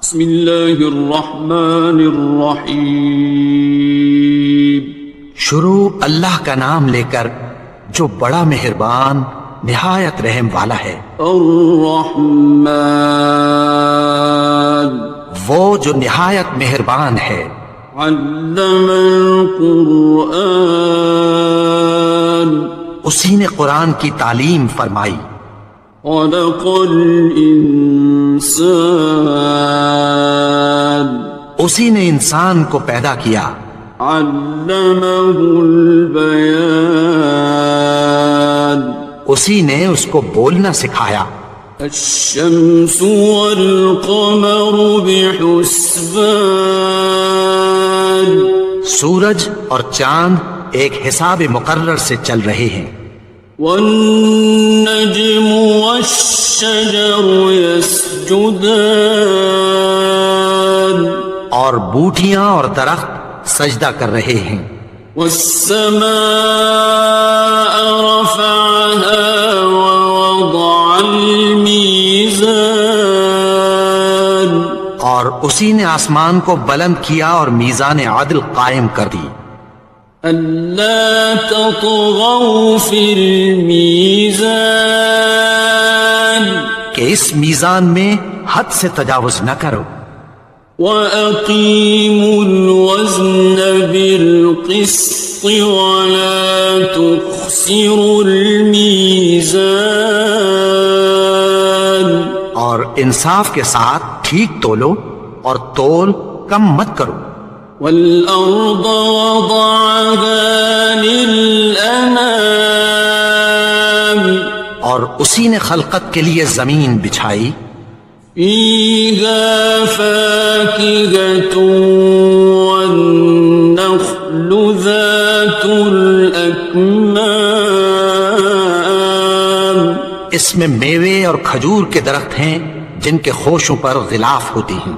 بسم اللہ الرحمن الرحیم۔ شروع اللہ کا نام لے کر جو بڑا مہربان نہایت رحم والا ہے۔ الرحمن، وہ جو نہایت مہربان ہے۔ علم القرآن، اسی نے قرآن کی تعلیم فرمائی۔ خلق الانسان، اسی نے انسان کو پیدا کیا۔ علمہ البیان، اسی نے اس کو بولنا سکھایا۔ الشمس والقمر بحسبان، سورج اور چاند ایک حساب مقرر سے چل رہے ہیں۔ والنجم والشجر يسجدان، اور بوٹیاں اور درخت سجدہ کر رہے ہیں۔ والسماء رفعها ووضع الميزان، اور اسی نے آسمان کو بلند کیا اور میزان عدل قائم کر دی۔ ألا تطغوا في الميزان، کہ اس میزان میں حد سے تجاوز نہ کرو۔ وأقيموا الوزن بالقسط ولا تخسروا الميزان، اور انصاف کے ساتھ ٹھیک تولو اور تول کم مت کرو۔ والأرض وضعها للأنام، اور اسی نے خلقت کے لیے زمین بچھائی۔ فيها فاكهة والنخل ذات الأكمام، اس میں میوے اور کھجور کے درخت ہیں جن کے خوشوں پر غلاف ہوتی ہیں۔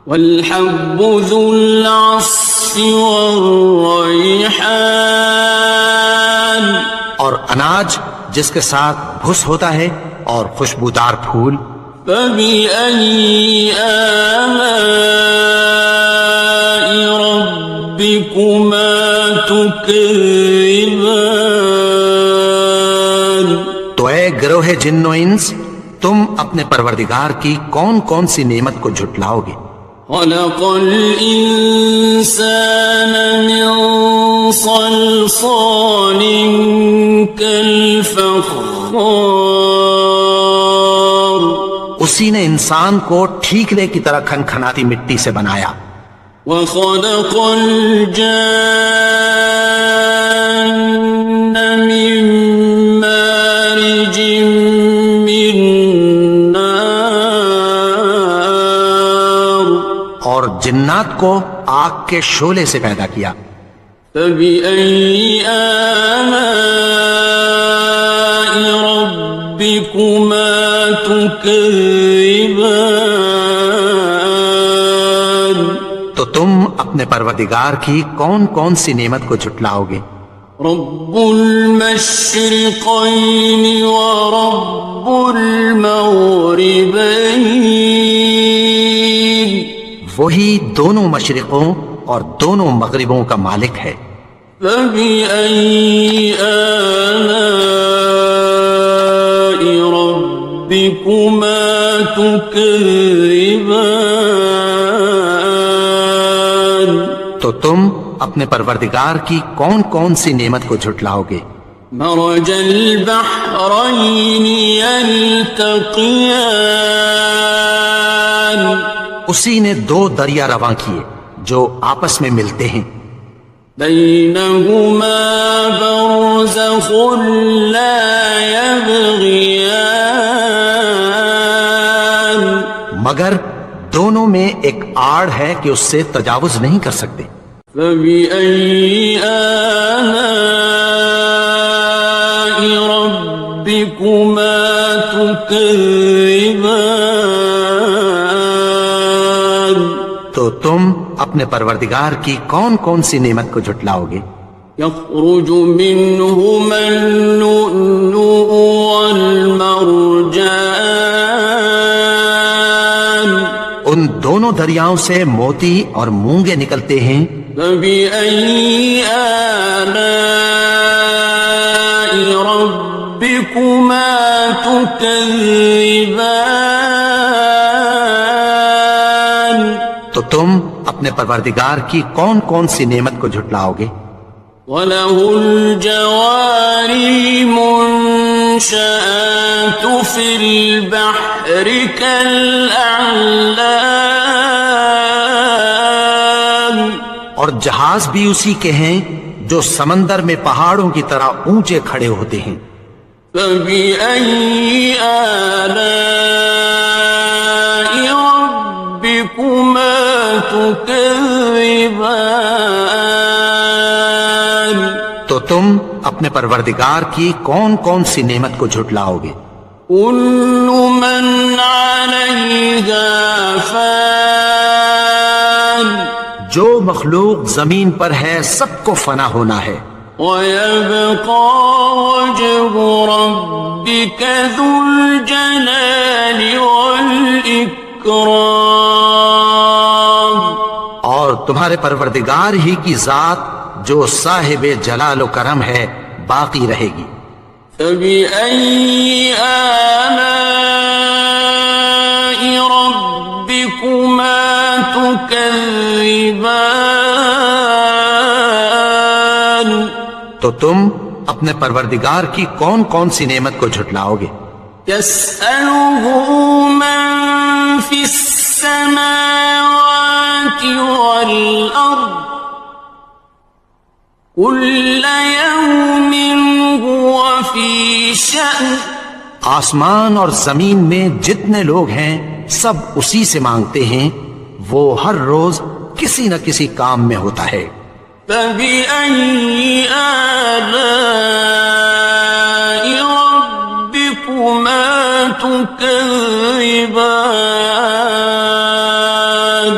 والحب ذو العصف والريحان، اور اناج جس کے ساتھ بھس ہوتا ہے اور خوشبودار پھول۔ فبأي آلاء ربكما تكذبان، تو اے گروہ جن و انس، تم اپنے پروردگار کی کون کون سی نعمت کو جھٹلاؤ گے؟ خلق الإنسان من صلصال كالفخار، اسی نے انسان کو ٹھیکرے کی طرح کھنکھناتی مٹی سے بنایا۔ وخلق الجان من مارج من نار، اور جنات کو آگ کے شعلے سے پیدا کیا۔ فبأي آلاء ربكما تكذبان، تو تم اپنے پروردگار کی کون کون سی نعمت کو جھٹلاؤ گے؟ رب المشرقين ورب المغربين، وہی دونوں مشرقوں اور دونوں مغربوں کا مالک ہے۔ فبأي آلاء ربكما تكذبان، تو تم اپنے پروردگار کی کون کون سی نعمت کو جھٹلاؤ گے؟ مرج البحرين يلتقيان، اسی نے دو دریا رواں کیے جو آپس میں ملتے ہیں۔ بينهما برزخ لا يبغيان، مگر دونوں میں ایک آڑ ہے کہ اس سے تجاوز نہیں کر سکتے۔ فبأي آلاء ربكما تكذبان، تو تم اپنے پروردگار کی کون کون سی نعمت کو جھٹلاؤ گے؟ يخرج منهما اللؤلؤ والمرجان، ان دونوں دریاؤں سے موتی اور مونگے نکلتے ہیں، فبأي آلاء ربكما تكذبان؟ تو تم اپنے پروردگار کی کون کون سی نعمت کو جھٹلاؤ گے؟ وَلَهُ الْجَوَارِ الْمُنشَآتُ فِي الْبَحْرِ كَالْأَعْلَامِ، اور جہاز بھی اسی کے ہیں جو سمندر میں پہاڑوں کی طرح اونچے کھڑے ہوتے ہیں۔ فَبِأَيِّ آلَاءِ رَبِّكُمَا تُكَذِّبَانِ؟ تو تم اپنے پروردگار کی کون کون سی نعمت کو جھٹلاؤ گے؟ كُلُّ مَنْ عَلَيْهَا فَانٍ، جو مخلوق زمین پر ہے سب کو فنا ہونا ہے، وَيَبْقَى وَجْهُ رَبِّكَ ذُو الْجَلَالِ وَالْإِكْرَامِ، اور تمہارے پروردگار ہی کی ذات جو صاحب جلال و کرم ہے باقی رہے گی۔ فَبِأَيِّ آلَاءِ رَبِّكُمَا تُكَذِّبَانِ؟ تو تم اپنے پروردگار کی کون کون سی نعمت کو جھٹلاؤ گے؟ يَسْأَلُهُ مَن فِي السَّمَاوَاتِ وَالْأَرْضِ كُلَّ يَوْمٍ هُوَ فِي شَأْنٍ، آسمان اور زمین میں جتنے لوگ ہیں سب اسی سے مانگتے ہیں، وہ ہر روز کسی نہ کسی کام میں ہوتا ہے۔ فَبِأَيِّ آلَاءِ رَبِّكُمَا تُكَذِّبَانِ؟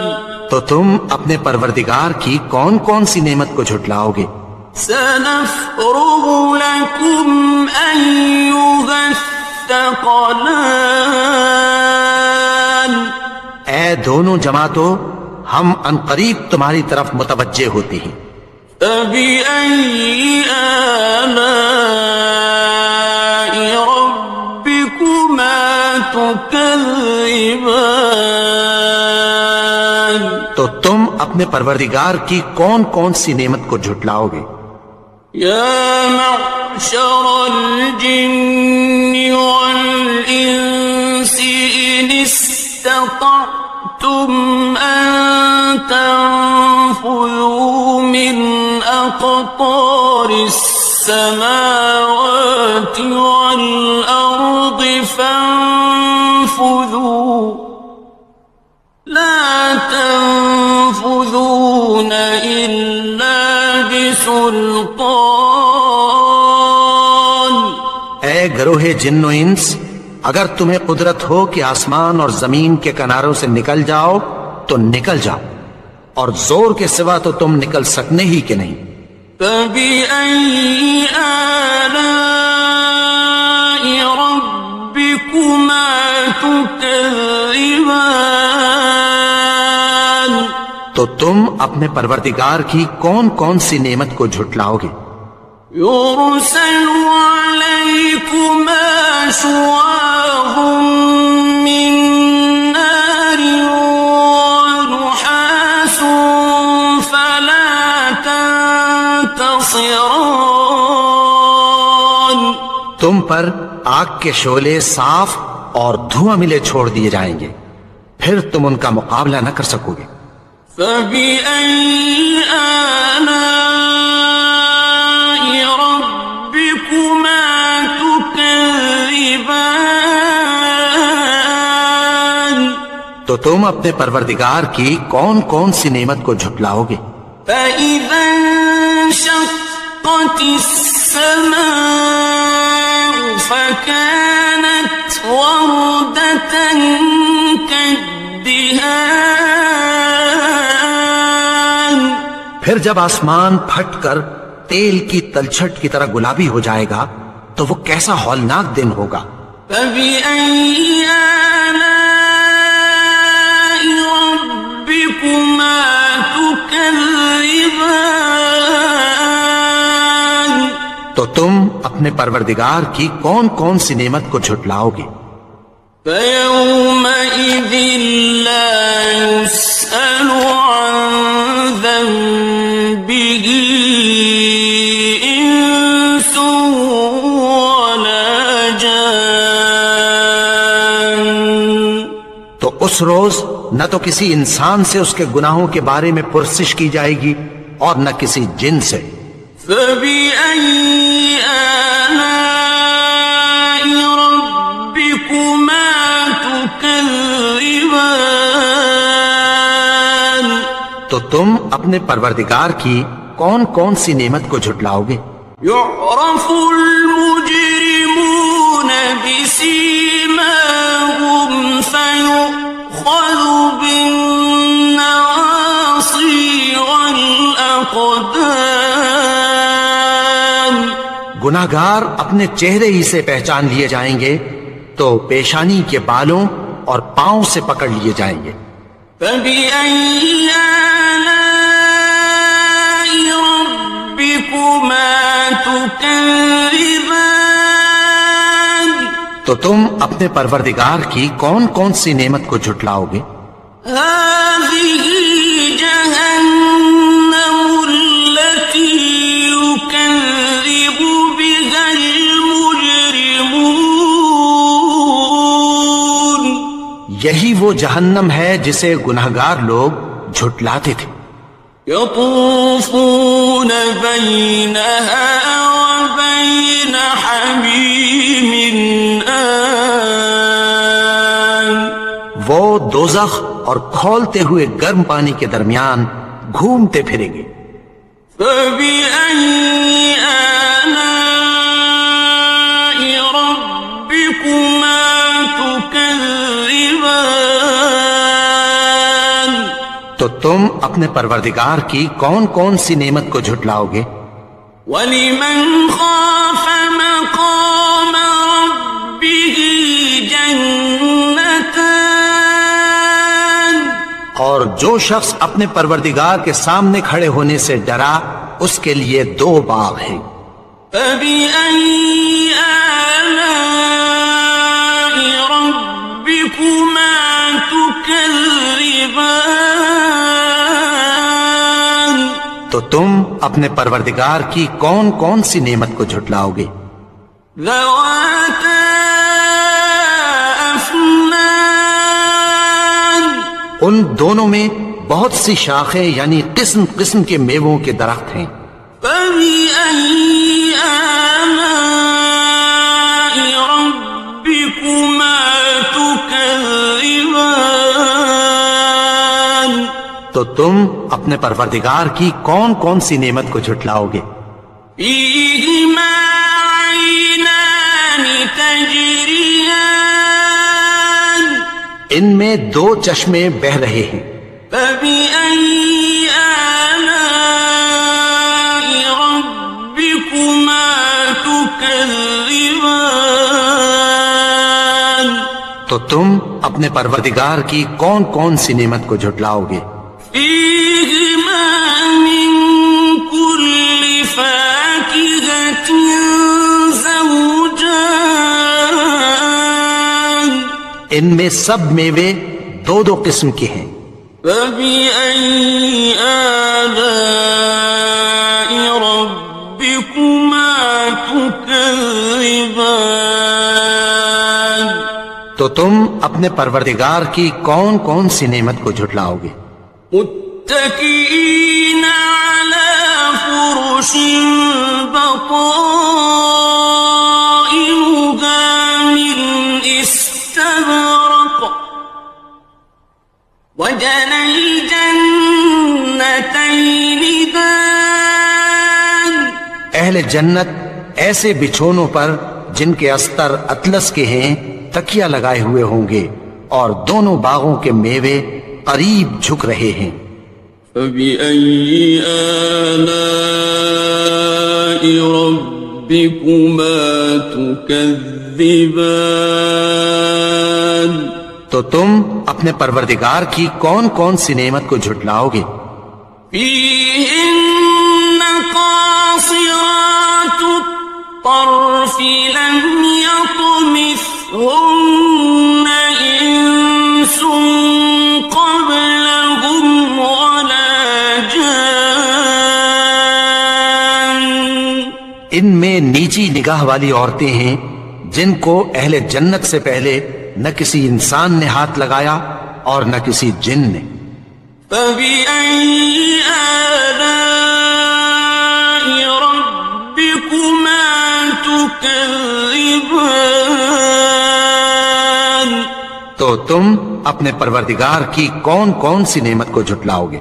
تو تم اپنے پروردگار کی کون کون سی نعمت کو جھٹلاؤ گے؟ سَنَفْرُغُ لَكُمْ أَيُّهَ الثَّقَلَانِ، اے دونوں جماعتوں، ہم عنقریب تمہاری طرف متوجہ ہوتے ہیں۔ فَبِأَيِّ آلَاءِ رَبِّكُمَا تُكَذِّبَانِ؟ تو تم اپنے پروردگار کی کون کون سی نعمت کو جھٹلاؤ گے؟ يَا مَعْشَرَ الْجِنِّ وَالْإِنسِ إِنِ اسْتَطَعْتُمْ أَن تَنفُذُوا مِنْ أَقْطَارِ السَّمَاوَاتِ وَالْأَرْضِ فَانفُذُوا لَا تَنفُذُونَ إِلَّا بِسُلْطَانٍ۔ اے گروہ جن و انس، اگر تمہیں قدرت ہو کہ آسمان اور زمین کے کناروں سے نکل جاؤ تو نکل جاؤ، اور زور کے سوا تو تم نکل سکنے ہی کہ نہیں۔ فَبِأَيِّ آلَاءِ رَبِّكُمَا تُكَذِّبَانِ؟ تو تم اپنے پروردگار کی کون کون سی نعمت کو جھٹلاؤ گے؟ يُرْسَلُ عَلَيْكُمَا شُوَاظٌ مِّن نَّارٍ وَنُحَاسٌ فَلَا تَنتَصِرَانِ، تم پر آگ کے شعلے صاف اور دھواں ملے چھوڑ دیے جائیں گے، پھر تم ان کا مقابلہ نہ کر سکو گے۔ فَبِأَيِّ آلَاءِ رَبِّكُمَا تُكَذِّبَانِ؟ تو تم اپنے پروردگار کی کون کون سی نعمت کو جھٹلاؤ گے؟ فَإِذَا انشَقَّتِ السَّمَاءُ فَكَانَتْ وَرْدَةً كَالدِّهَانِ، پھر جب آسمان پھٹ کر تیل کی تلچھٹ کی طرح گلابی ہو جائے گا تو وہ کیسا ہولناک دن ہوگا۔ فَبِأَيِّ آلَاءِ اپنے پروردگار کی کون کون سی نعمت کو جھٹلاؤ گے؟ فَيَوْمَئِذٍ لَا يُسْأَلُ عَنْ ذَنبِهِ إِنسٌ وَلَا جَانٌ۔ تو اس روز نہ تو کسی انسان سے اس کے گناہوں کے بارے میں پرسش کی جائے گی اور نہ کسی جن سے۔ فَبِأَيِّ آلَاءِ رَبِّكُمَا تُكَذِّبَانِ؟ تو تم اپنے پروردگار کی کون کون سی نعمت کو جھٹلاؤ گے؟ يُعْرَفُ الْمُجْرِمُونَ بِسِيمَاهُمْ فَيُؤْخَذُ بِالنَّوَاصِي وَالْأَقْدَامِ۔ گناہگار اپنے چہرے ہی سے پہچان لیے جائیں گے تو پیشانی کے بالوں اور پاؤں سے پکڑ لیے جائیں گے۔ فَبِأَيِّ آلَاءِ رَبِّكُمَا تُكَذِّبَانِ؟ تو تم اپنے پروردگار کی کون کون سی نعمت کو جھٹلاؤ گے؟ هَذِهِ جَهَنَّمُ الَّتِي يُكَذِّبُ بِهَا الْمُجْرِمُونَ۔ یہی وہ جہنم ہے جسے گناہگار لوگ جھٹلاتے تھے۔ يَطُوفُونَ بَيْنَهَا وَبَيْنَ حَمِيمٍ آنٍ۔ وہ دوزخ اور کھولتے ہوئے گرم پانی کے درمیان گھومتے پھریں گے۔ فَبِأَيِّ آلَاءِ رَبِّكُمَا تُكَذِّبَانِ؟ تو تم اپنے پروردگار کی کون کون سی نعمت کو جھٹلاؤ گے؟ وَلِمَنْ خَافَ مَقَامَ رَبِّهِ جَنَّتَانِ؟ اور جو شخص اپنے پروردگار کے سامنے کھڑے ہونے سے ڈرا اس کے لیے دو باغ ہیں۔ فَبِأَيِّ آلَاءِ رَبِّكُمَا تُكَذِّبَانِ؟ تو تم اپنے پروردگار کی کون کون سی نعمت کو جھٹلاؤ گے؟ ذَوَاتَا أَفْنَانٍ؟ ان دونوں میں بہت سی شاخیں یعنی قسم قسم کے میووں کے درخت ہیں۔ فَبِأَيِّ آلَاءِ رَبِّكُمَا تُكَذِّبَانِ؟ تو تم اپنے پروردگار کی کون کون سی نعمت کو جھٹلاؤ گے؟ فِيهِمَا عَيْنَانِ تَجْرِيَانِ؟ ان میں دو چشمے بہہ رہے ہیں۔ فَبِأَيِّ آلَاءِ رَبِّكُمَا تُكَذِّبَانِ؟ تو تم اپنے پروردگار کی کون کون سی نعمت کو جھٹلاؤ گے؟ فِيهِمَا مِن كُلِّ فَاكِهَةٍ زَوْجَانِ؟ ان میں سب میوے دو دو قسم کے ہیں۔ فَبِأَيِّ آلَاءِ رَبِّكُمَا تُكَذِّبَانِ؟ تو تم اپنے پروردگار کی کون کون سی نعمت کو جھٹلاؤ گے؟ مُتَّكِئِينَ عَلَى فُرُشٍ بَطَائِنُهَا مِنْ إِسْتَبْرَقٍ وَجَنَى الْجَنَّتَيْنِ دَانٍ۔ اہل جنت ایسے بچھونوں پر جن کے استر اطلس کے ہیں تکیہ لگائے ہوئے ہوں گے اور دونوں باغوں کے میوے قریب جھک رہے ہیں۔ فَبِأَيِّ آلَاءِ رَبِّكُمَا تُكَذِّبَانِ؟ تو تم اپنے پروردگار کی کون کون سی نعمت کو جھٹلاؤ گے؟ فِيهِنَّ قَاصِرَاتُ الطرف لم يطمثهن إنس قبلهم ولا جان. ان میں نیچی نگاہ والی عورتیں ہیں جن کو اہل جنت سے پہلے نہ کسی انسان نے ہاتھ لگایا اور نہ کسی جن نے. فَبِأَيِّ آلَاءِ رَبِّكُمَا تُكَذِّبَانِ. تو تم اپنے پروردگار کی کون کون سی نعمت کو جھٹلاؤ گے؟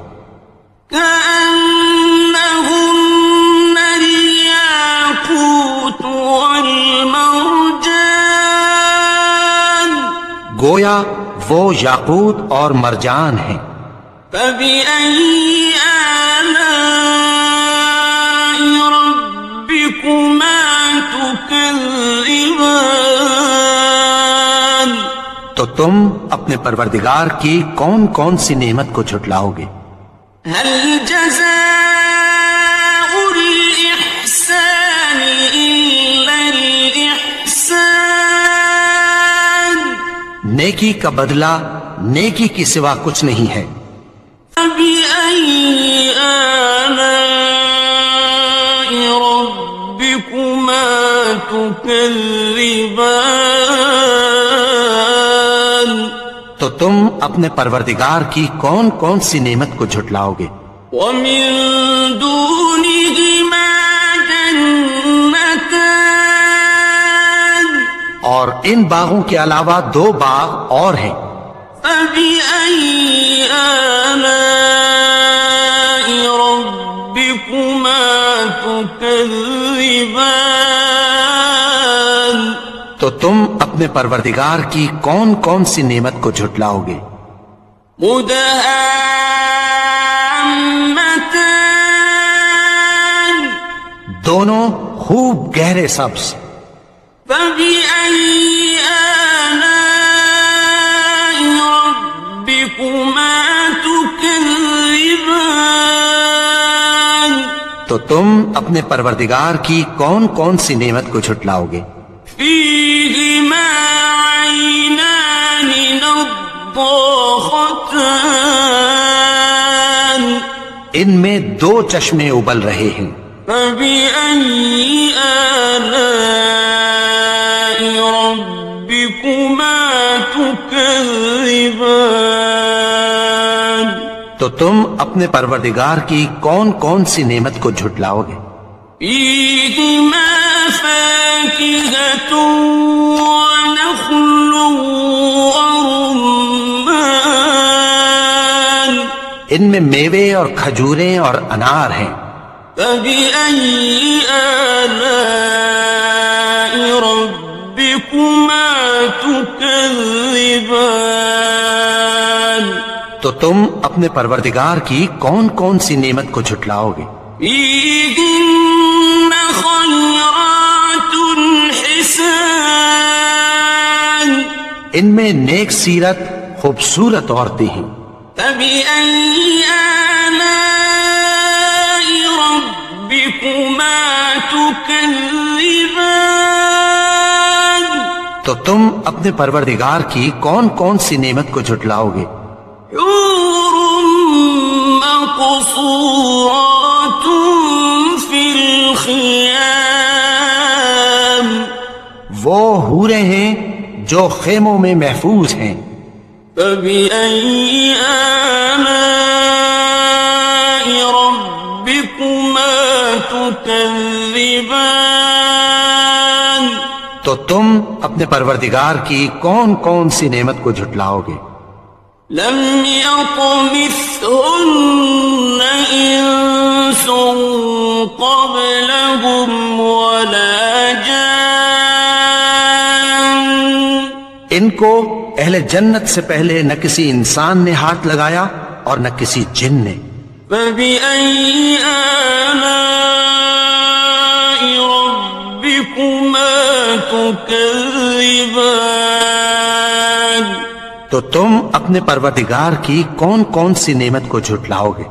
كأنهن الياقوت والمرجان. گویا وہ یاقوت اور مرجان ہیں. فبأي آلاء ربكما تكذبان. تو تم اپنے پروردگار کی کون کون سی نعمت کو جھٹلاؤ گے؟ هل جزاء الإحسان إلا الإحسان. نیکی کا بدلہ نیکی کی سوا کچھ نہیں ہے. فبأي آلاء ربكما تكذبان. تو تم اپنے پروردگار کی کون کون سی نعمت کو جھٹلاؤ گے؟ ومن دونهما جنتان. اور ان باغوں کے علاوہ دو باغ اور ہیں. فبأي آلاء ربكما تكذبان. تو تم اپنے پروردگار کی کون کون سی نعمت کو جھٹلاؤ گے؟ مدهامتان. دونوں خوب گہرے سبز. فبأي آلاء ربكما تكذبان. تو تم اپنے پروردگار کی کون کون سی نعمت کو جھٹلاؤ گے؟ فيهما عينان نضاختان. ان میں دو چشمے ابل رہے ہیں. فبأي آلاء ربكما تكذبان. تو تم اپنے پروردگار کی کون کون سی نعمت کو جھٹلاؤ گے؟ فيهما فاكهة ونخل ورمان. ان میں میوے اور کھجوریں اور انار ہیں. فبأي آلاء ربكما تكذبان. تو تم اپنے پروردگار کی کون کون سی نعمت کو جھٹلاؤ گے؟ فيهن خيرات حسان. ان میں نیک سیرت خوبصورت عورتیں ہیں. فبأي آلاء ربكما تكذبان. تو تم اپنے پروردگار کی کون کون سی نعمت کو جھٹلاؤ گے؟ حور مقصورات في الخيام. وہ حوریں ہیں جو خیموں میں محفوظ ہیں. فبأي آلاء ربكما تكذبان. تو تم اپنے پروردگار کی کون کون سی نعمت کو جھٹلاؤ گے؟ لم يطمثهن إنس قبلهم ولا جان. ان کو اہل جنت سے پہلے نہ کسی انسان نے ہاتھ لگایا اور نہ کسی جن نے. فبأي آلاء ربكما تكذبان. تو تم اپنے پروردگار کی کون کون سی نعمت کو جھٹلاؤ گے؟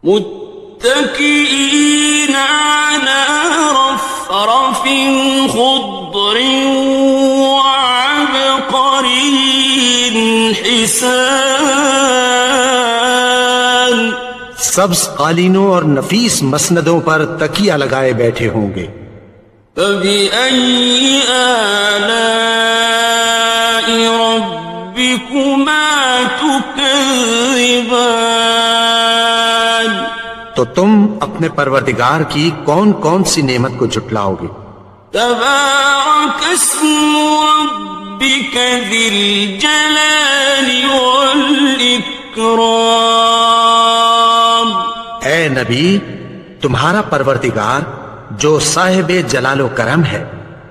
متكئين على رفرف وزخرف خضر وعبقري حسان. سبز قالینوں اور نفیس مسندوں پر تکیہ لگائے بیٹھے ہوں گے. فبأي آلاء ربكما تكذبان. تو تم اپنے پروردگار کی کون کون سی نعمت کو جھٹلاؤ گے؟ تبارك اسم ربك ذي الجلال والإكرام. اے نبی، تمہارا پروردگار جو صاحب جلال و کرم ہے،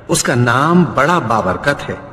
اس کا نام بڑا بابرکت ہے.